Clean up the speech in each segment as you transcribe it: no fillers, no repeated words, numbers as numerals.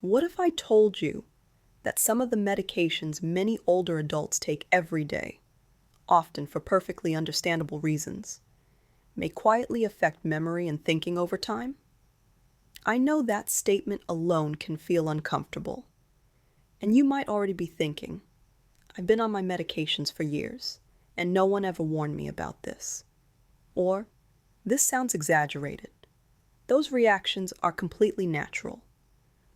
What if I told you that some of the medications many older adults take every day, often for perfectly understandable reasons, may quietly affect memory and thinking over time? I know that statement alone can feel uncomfortable, and you might already be thinking, I've been on my medications for years, and no one ever warned me about this. Or, this sounds exaggerated. Those reactions are completely natural.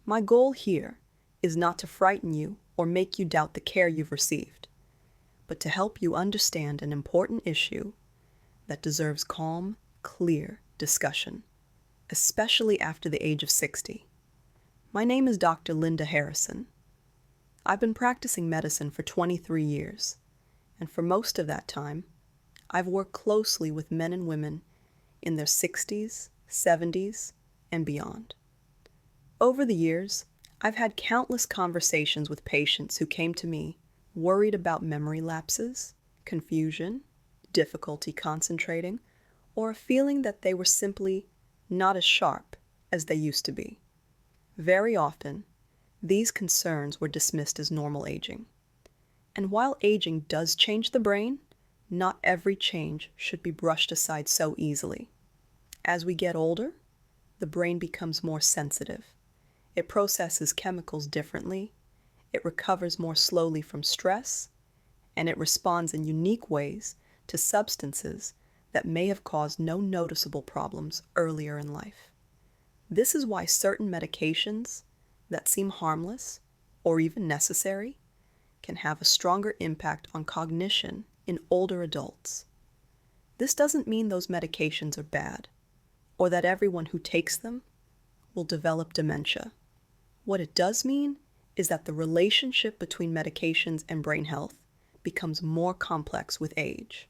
My goal here is not to frighten you or make you doubt the care you've received, but to help you understand an important issue that deserves calm, clear discussion, especially after the age of 60. My name is Dr. Linda Harrison. I've been practicing medicine for 23 years, and for most of that time, I've worked closely with men and women in their 60s, 70s, and beyond. Over the years, I've had countless conversations with patients who came to me worried about memory lapses, confusion, difficulty concentrating, or a feeling that they were simply not as sharp as they used to be. Very often, these concerns were dismissed as normal aging. And while aging does change the brain, not every change should be brushed aside so easily. As we get older, the brain becomes more sensitive. It processes chemicals differently, it recovers more slowly from stress, and it responds in unique ways to substances that may have caused no noticeable problems earlier in life. This is why certain medications that seem harmless or even necessary can have a stronger impact on cognition in older adults. This doesn't mean those medications are bad, or that everyone who takes them will develop dementia. What it does mean is that the relationship between medications and brain health becomes more complex with age.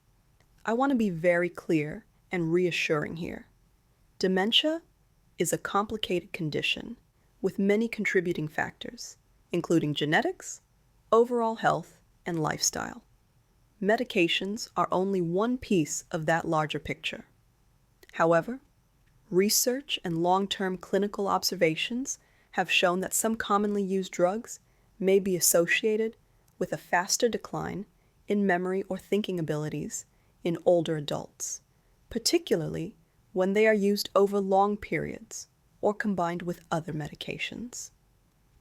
I want to be very clear and reassuring here. Dementia is a complicated condition with many contributing factors, including genetics, overall health, and lifestyle. Medications are only one piece of that larger picture. However, research and long-term clinical observations have shown that some commonly used drugs may be associated with a faster decline in memory or thinking abilities in older adults, particularly when they are used over long periods or combined with other medications.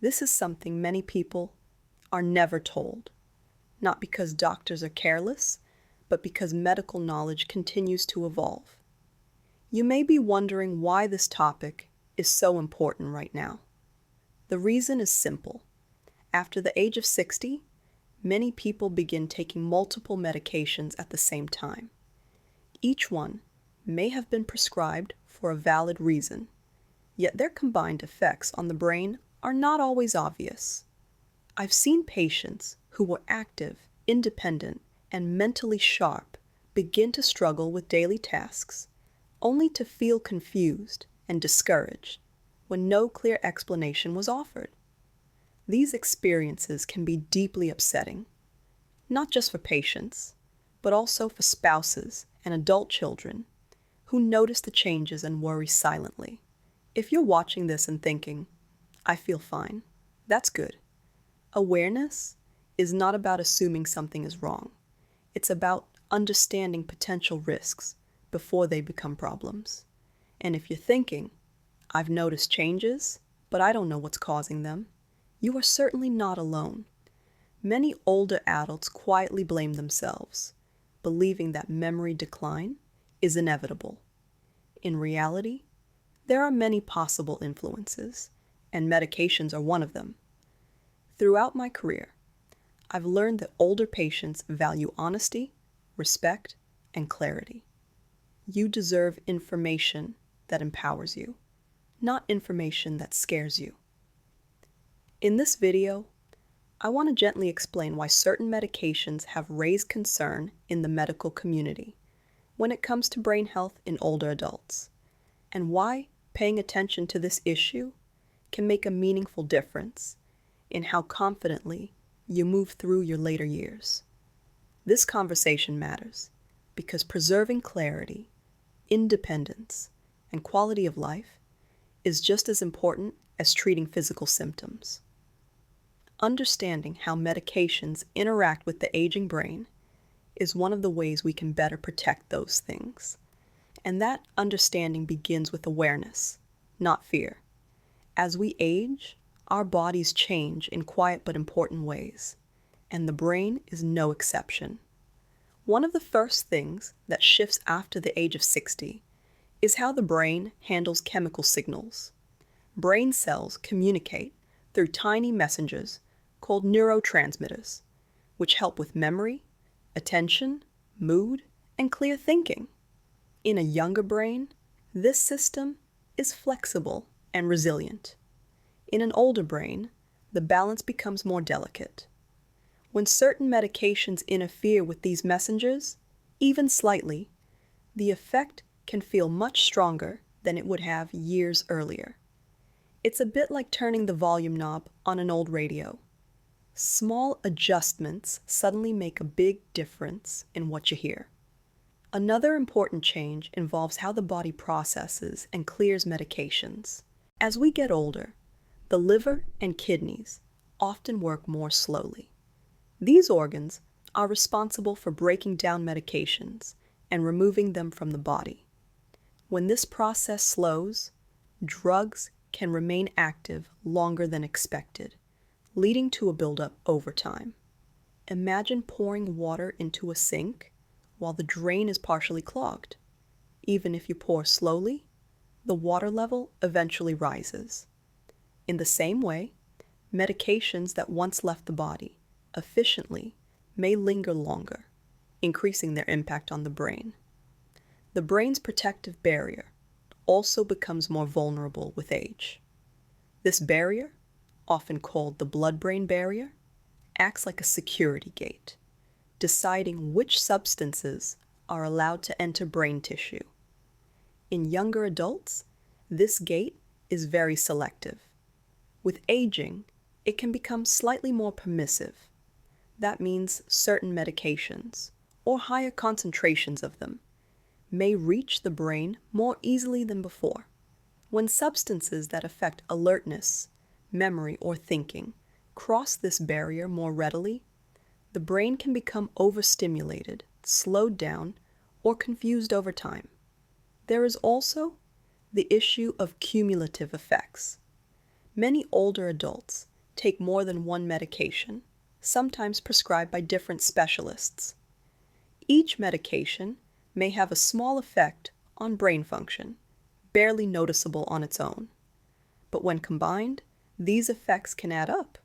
This is something many people are never told, not because doctors are careless, but because medical knowledge continues to evolve. You may be wondering why this topic is so important right now. The reason is simple. After the age of 60, many people begin taking multiple medications at the same time. Each one may have been prescribed for a valid reason, yet their combined effects on the brain are not always obvious. I've seen patients who were active, independent, and mentally sharp begin to struggle with daily tasks, only to feel confused and discouraged when no clear explanation was offered. These experiences can be deeply upsetting, not just for patients, but also for spouses and adult children who notice the changes and worry silently. If you're watching this and thinking, I feel fine, that's good. Awareness is not about assuming something is wrong. It's about understanding potential risks before they become problems. And if you're thinking, I've noticed changes, but I don't know what's causing them, you are certainly not alone. Many older adults quietly blame themselves, believing that memory decline is inevitable. In reality, there are many possible influences, and medications are one of them. Throughout my career, I've learned that older patients value honesty, respect, and clarity. You deserve information that empowers you, not information that scares you. In this video, I want to gently explain why certain medications have raised concern in the medical community when it comes to brain health in older adults, and why paying attention to this issue can make a meaningful difference in how confidently you move through your later years. This conversation matters because preserving clarity, independence, and quality of life is just as important as treating physical symptoms. Understanding how medications interact with the aging brain is one of the ways we can better protect those things. And that understanding begins with awareness, not fear. As we age, our bodies change in quiet but important ways, and the brain is no exception. One of the first things that shifts after the age of 60 is how the brain handles chemical signals. Brain cells communicate through tiny messengers called neurotransmitters, which help with memory, attention, mood, and clear thinking. In a younger brain, this system is flexible and resilient. In an older brain, the balance becomes more delicate. When certain medications interfere with these messengers, even slightly, the effect can feel much stronger than it would have years earlier. It's a bit like turning the volume knob on an old radio. Small adjustments suddenly make a big difference in what you hear. Another important change involves how the body processes and clears medications. As we get older, the liver and kidneys often work more slowly. These organs are responsible for breaking down medications and removing them from the body. When this process slows, drugs can remain active longer than expected, leading to a buildup over time. Imagine pouring water into a sink while the drain is partially clogged. Even if you pour slowly, the water level eventually rises. In the same way, medications that once left the body efficiently may linger longer, increasing their impact on the brain. The brain's protective barrier also becomes more vulnerable with age. This barrier, often called the blood-brain barrier, acts like a security gate, deciding which substances are allowed to enter brain tissue. In younger adults, this gate is very selective. With aging, it can become slightly more permissive. That means certain medications, or higher concentrations of them, may reach the brain more easily than before. When substances that affect alertness, memory, or thinking cross this barrier more readily, the brain can become overstimulated, slowed down, or confused over time. There is also the issue of cumulative effects. Many older adults take more than one medication, sometimes prescribed by different specialists. Each medication may have a small effect on brain function, barely noticeable on its own. But when combined, these effects can add up.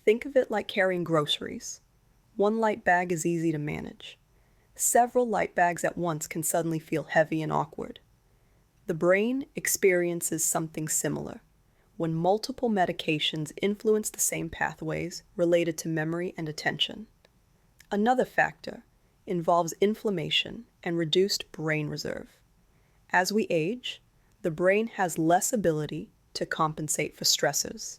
Think of it like carrying groceries. One light bag is easy to manage. Several light bags at once can suddenly feel heavy and awkward. The brain experiences something similar when multiple medications influence the same pathways related to memory and attention. Another factor involves inflammation and reduced brain reserve. As we age, the brain has less ability to compensate for stressors.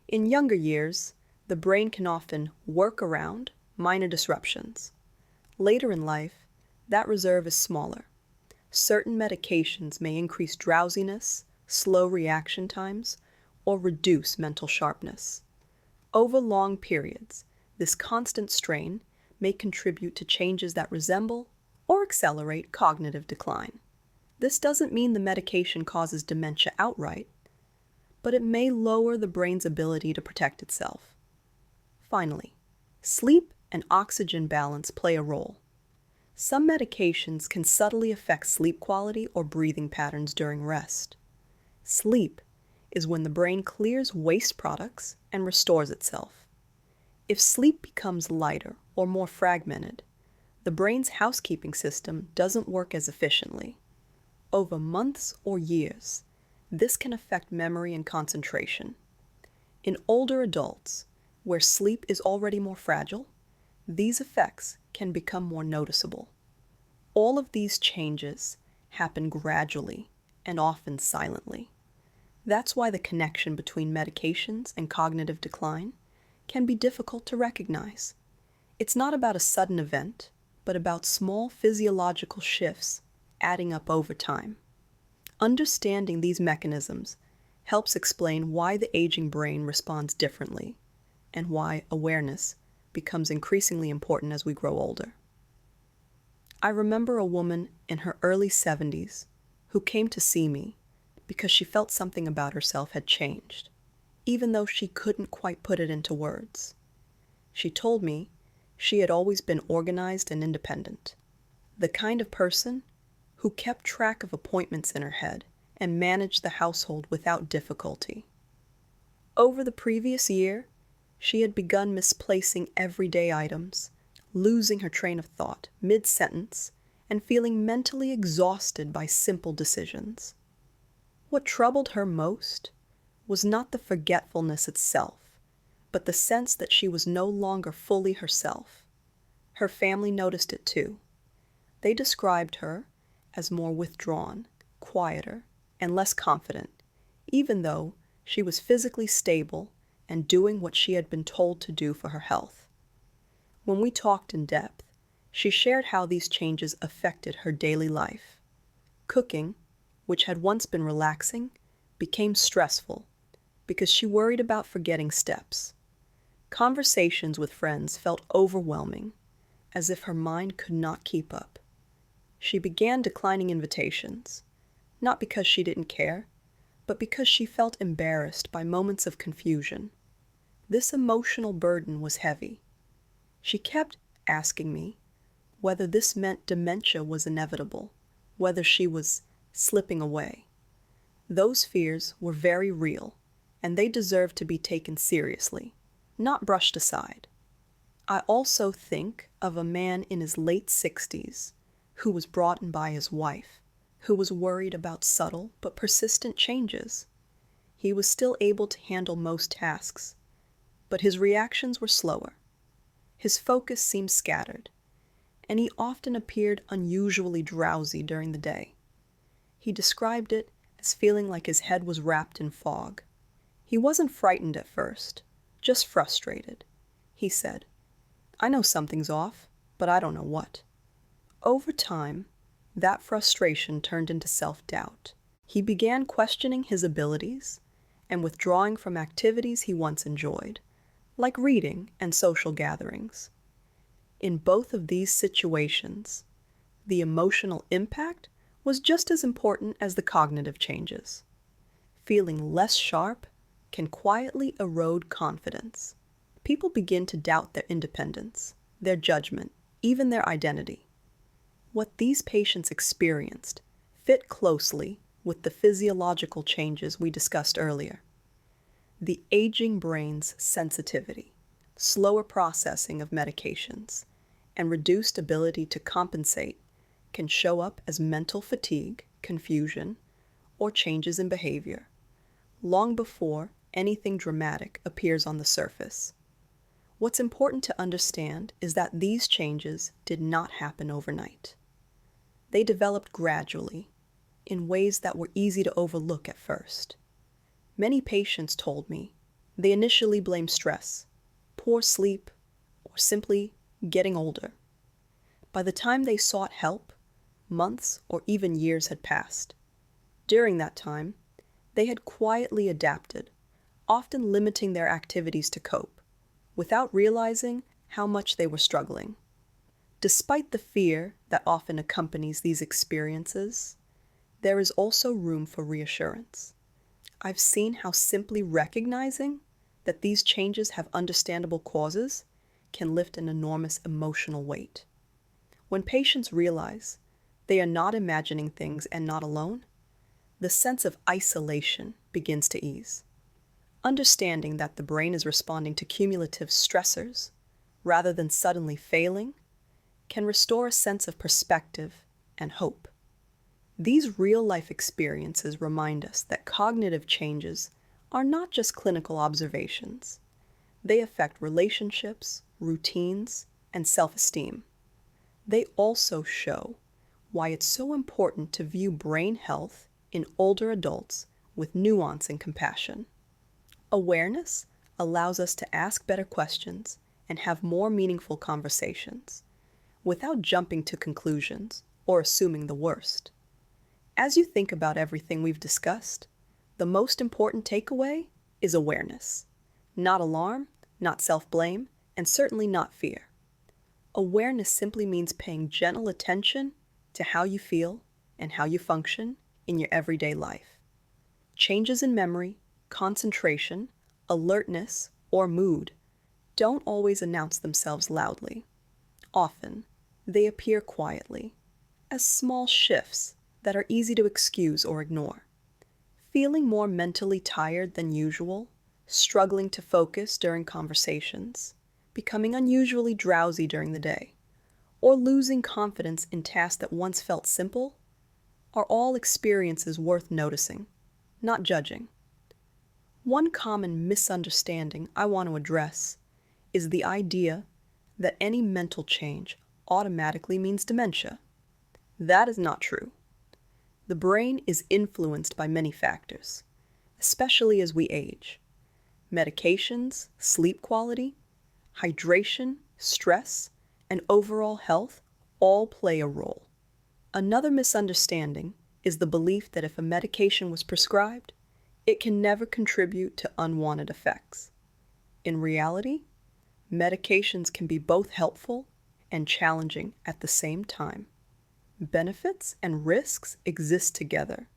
In younger years, the brain can often work around minor disruptions. Later in life, that reserve is smaller. Certain medications may increase drowsiness, slow reaction times, or reduce mental sharpness. Over long periods, this constant strain may contribute to changes that resemble or accelerate cognitive decline. This doesn't mean the medication causes dementia outright, but it may lower the brain's ability to protect itself. Finally, sleep and oxygen balance play a role. Some medications can subtly affect sleep quality or breathing patterns during rest. Sleep is when the brain clears waste products and restores itself. If sleep becomes lighter or more fragmented, the brain's housekeeping system doesn't work as efficiently. Over months or years, this can affect memory and concentration. In older adults, where sleep is already more fragile, these effects can become more noticeable. All of these changes happen gradually and often silently. That's why the connection between medications and cognitive decline can be difficult to recognize. It's not about a sudden event, but about small physiological shifts adding up over time. Understanding these mechanisms helps explain why the aging brain responds differently and why awareness becomes increasingly important as we grow older. I remember a woman in her early 70s who came to see me because she felt something about herself had changed, even though she couldn't quite put it into words. She told me she had always been organized and independent, the kind of person who kept track of appointments in her head and managed the household without difficulty. Over the previous year, she had begun misplacing everyday items, losing her train of thought mid-sentence, and feeling mentally exhausted by simple decisions. What troubled her most was not the forgetfulness itself, but the sense that she was no longer fully herself. Her family noticed it too. They described her as more withdrawn, quieter, and less confident, even though she was physically stable and doing what she had been told to do for her health. When we talked in depth, she shared how these changes affected her daily life. Cooking, which had once been relaxing, became stressful because she worried about forgetting steps. Conversations with friends felt overwhelming, as if her mind could not keep up. She began declining invitations, not because she didn't care, but because she felt embarrassed by moments of confusion. This emotional burden was heavy. She kept asking me whether this meant dementia was inevitable, whether she was slipping away. Those fears were very real, and they deserved to be taken seriously, not brushed aside. I also think of a man in his late 60s who was brought in by his wife, who was worried about subtle but persistent changes. He was still able to handle most tasks, but his reactions were slower. His focus seemed scattered, and he often appeared unusually drowsy during the day. He described it as feeling like his head was wrapped in fog. He wasn't frightened at first, just frustrated. He said, "I know something's off, but I don't know what." Over time, that frustration turned into self-doubt. He began questioning his abilities and withdrawing from activities he once enjoyed, like reading and social gatherings. In both of these situations, the emotional impact was just as important as the cognitive changes. Feeling less sharp can quietly erode confidence. People begin to doubt their independence, their judgment, even their identity. What these patients experienced fit closely with the physiological changes we discussed earlier. The aging brain's sensitivity, slower processing of medications, and reduced ability to compensate can show up as mental fatigue, confusion, or changes in behavior, long before anything dramatic appears on the surface. What's important to understand is that these changes did not happen overnight. They developed gradually, in ways that were easy to overlook at first. Many patients told me they initially blamed stress, poor sleep, or simply getting older. By the time they sought help, months or even years had passed. During that time, they had quietly adapted, often limiting their activities to cope, without realizing how much they were struggling. Despite the fear that often accompanies these experiences, there is also room for reassurance. I've seen how simply recognizing that these changes have understandable causes can lift an enormous emotional weight. When patients realize they are not imagining things and not alone, the sense of isolation begins to ease. Understanding that the brain is responding to cumulative stressors rather than suddenly failing can restore a sense of perspective and hope. These real-life experiences remind us that cognitive changes are not just clinical observations. They affect relationships, routines, and self-esteem. They also show why it's so important to view brain health in older adults with nuance and compassion. Awareness allows us to ask better questions and have more meaningful conversations, without jumping to conclusions or assuming the worst. As you think about everything we've discussed, The most important takeaway is awareness. Not alarm, not self-blame, and certainly not fear. Awareness simply means paying gentle attention to how you feel and how you function in your everyday life. Changes in memory, concentration, alertness, or mood don't always announce themselves loudly. Often, they appear quietly, as small shifts that are easy to excuse or ignore. Feeling more mentally tired than usual, struggling to focus during conversations, becoming unusually drowsy during the day, or losing confidence in tasks that once felt simple, are all experiences worth noticing, not judging. One common misunderstanding I want to address is the idea that any mental change automatically means dementia. That is not true. The brain is influenced by many factors, especially as we age. Medications, sleep quality, hydration, stress, and overall health all play a role. Another misunderstanding is the belief that if a medication was prescribed, it can never contribute to unwanted effects. In reality, medications can be both helpful and challenging at the same time. Benefits and risks exist together,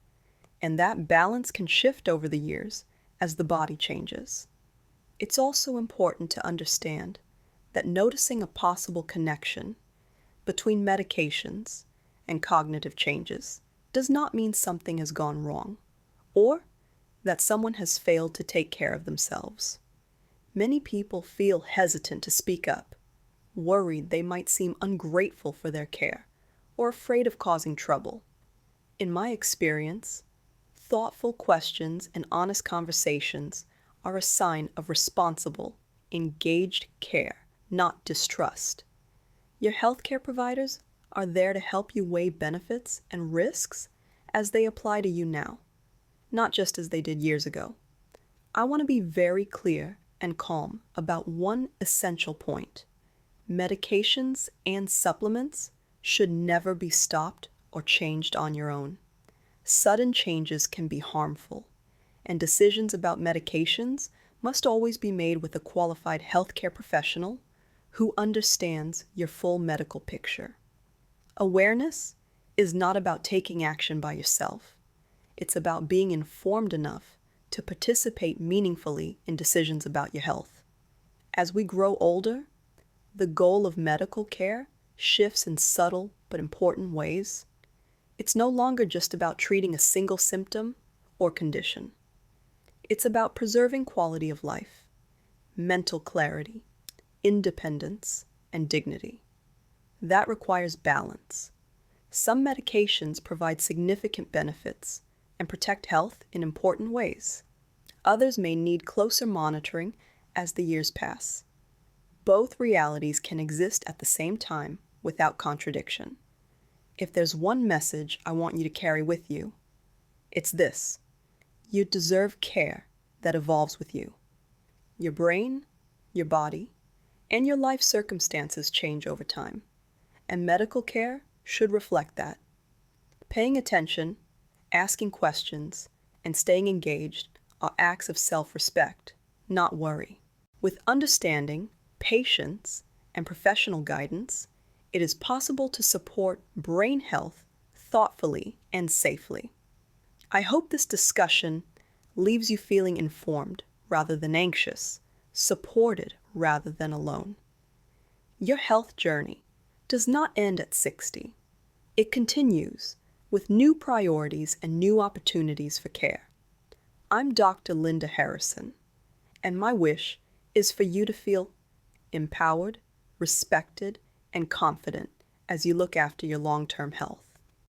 and that balance can shift over the years as the body changes. It's also important to understand that noticing a possible connection between medications and cognitive changes does not mean something has gone wrong, or that someone has failed to take care of themselves. Many people feel hesitant to speak up, worried they might seem ungrateful for their care, or afraid of causing trouble. In my experience, thoughtful questions and honest conversations are a sign of responsible, engaged care, not distrust. Your healthcare providers are there to help you weigh benefits and risks as they apply to you now, not just as they did years ago. I want to be very clear and calm about one essential point. Medications and supplements should never be stopped or changed on your own. Sudden changes can be harmful, and decisions about medications must always be made with a qualified healthcare professional who understands your full medical picture. Awareness is not about taking action by yourself. It's about being informed enough to participate meaningfully in decisions about your health. As we grow older, the goal of medical care shifts in subtle but important ways. It's no longer just about treating a single symptom or condition. It's about preserving quality of life, mental clarity, independence, and dignity. That requires balance. Some medications provide significant benefits and protect health in important ways. Others may need closer monitoring as the years pass. Both realities can exist at the same time without contradiction. If there's one message I want you to carry with you, it's this: you deserve care that evolves with you. Your brain, your body, and your life circumstances change over time, and medical care should reflect that. Paying attention, asking questions, and staying engaged are acts of self-respect, not worry. With understanding, patience, and professional guidance, it is possible to support brain health thoughtfully and safely. I hope this discussion leaves you feeling informed rather than anxious, supported rather than alone. Your health journey does not end at 60. It continues with new priorities and new opportunities for care. I'm Dr. Linda Harrison, and my wish is for you to feel empowered, respected, and confident as you look after your long-term health.